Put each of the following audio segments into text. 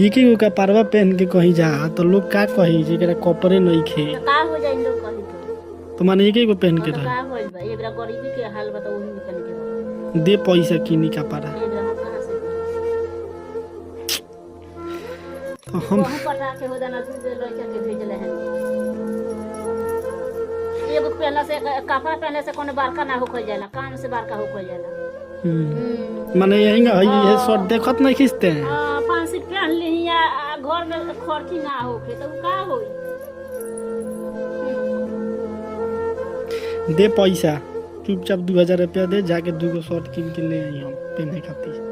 एक ही का पारवा पहन के कहीं जा तो लोग का कही जेकरा कपड़े नहीं खे तो का हो जाई लोग कही तो माने एक ही को पहन के तो रहे का होइल बा ए बेरा गरीबी के हाल बता वही में पहन के रहो। दे पैसा किनी का पारा ए बेरा हम कहां से तो हम कहूं पटा के हो जाना तू जे लइका के भेजले हैं एगो पहला से कपड़ा पहनले से कोनो बड़का ना होखल जाला काम से बड़का होखल जाला। माने यही है ये शॉट देखत नहीं खींचते हैं हां 5 सीट पहन ली या घर में खर्ची ना होखे तो का होई। दे पैसा चुपचाप 2000 रुपया दे जाके 2 शर्ट किन के ले आई हम पहने खातिर।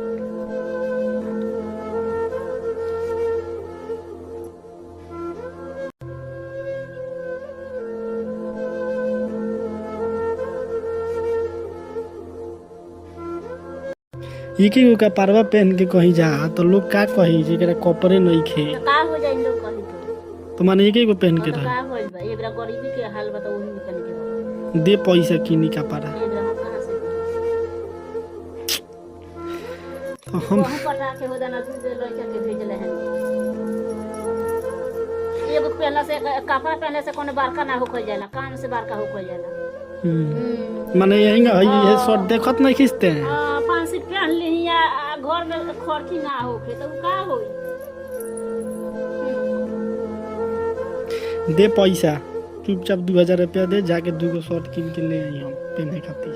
एक ही का पारवा पहन के कहीं जा तो लोग का कही जेकरा कपड़े नहीं खे तो का हो जाई लोग कही तो माने एक ही को पहन के तो रहे का होइल बा ए बेरा गरीबी के हाल बता वही में पहन के रहो। दे पैसा किनी का पारा ए बेरा हम कहां से तो हम कहूं पटा के हो जाना तू जे लइका के भेजले हैं एगो पहला से कपड़ा पहनले से कोनो बड़का ना होखल जाला काम से बड़का होखल जाला। माने यही है ये शॉट देखत नहीं खींचते हैं 5 सीट पहन ली या घर में खर्ची ना होखे तो का होई। दे पैसा चुपचाप 2000 रुपया दे जाके 2 शर्ट किन के ले आई हम पहने खातिर।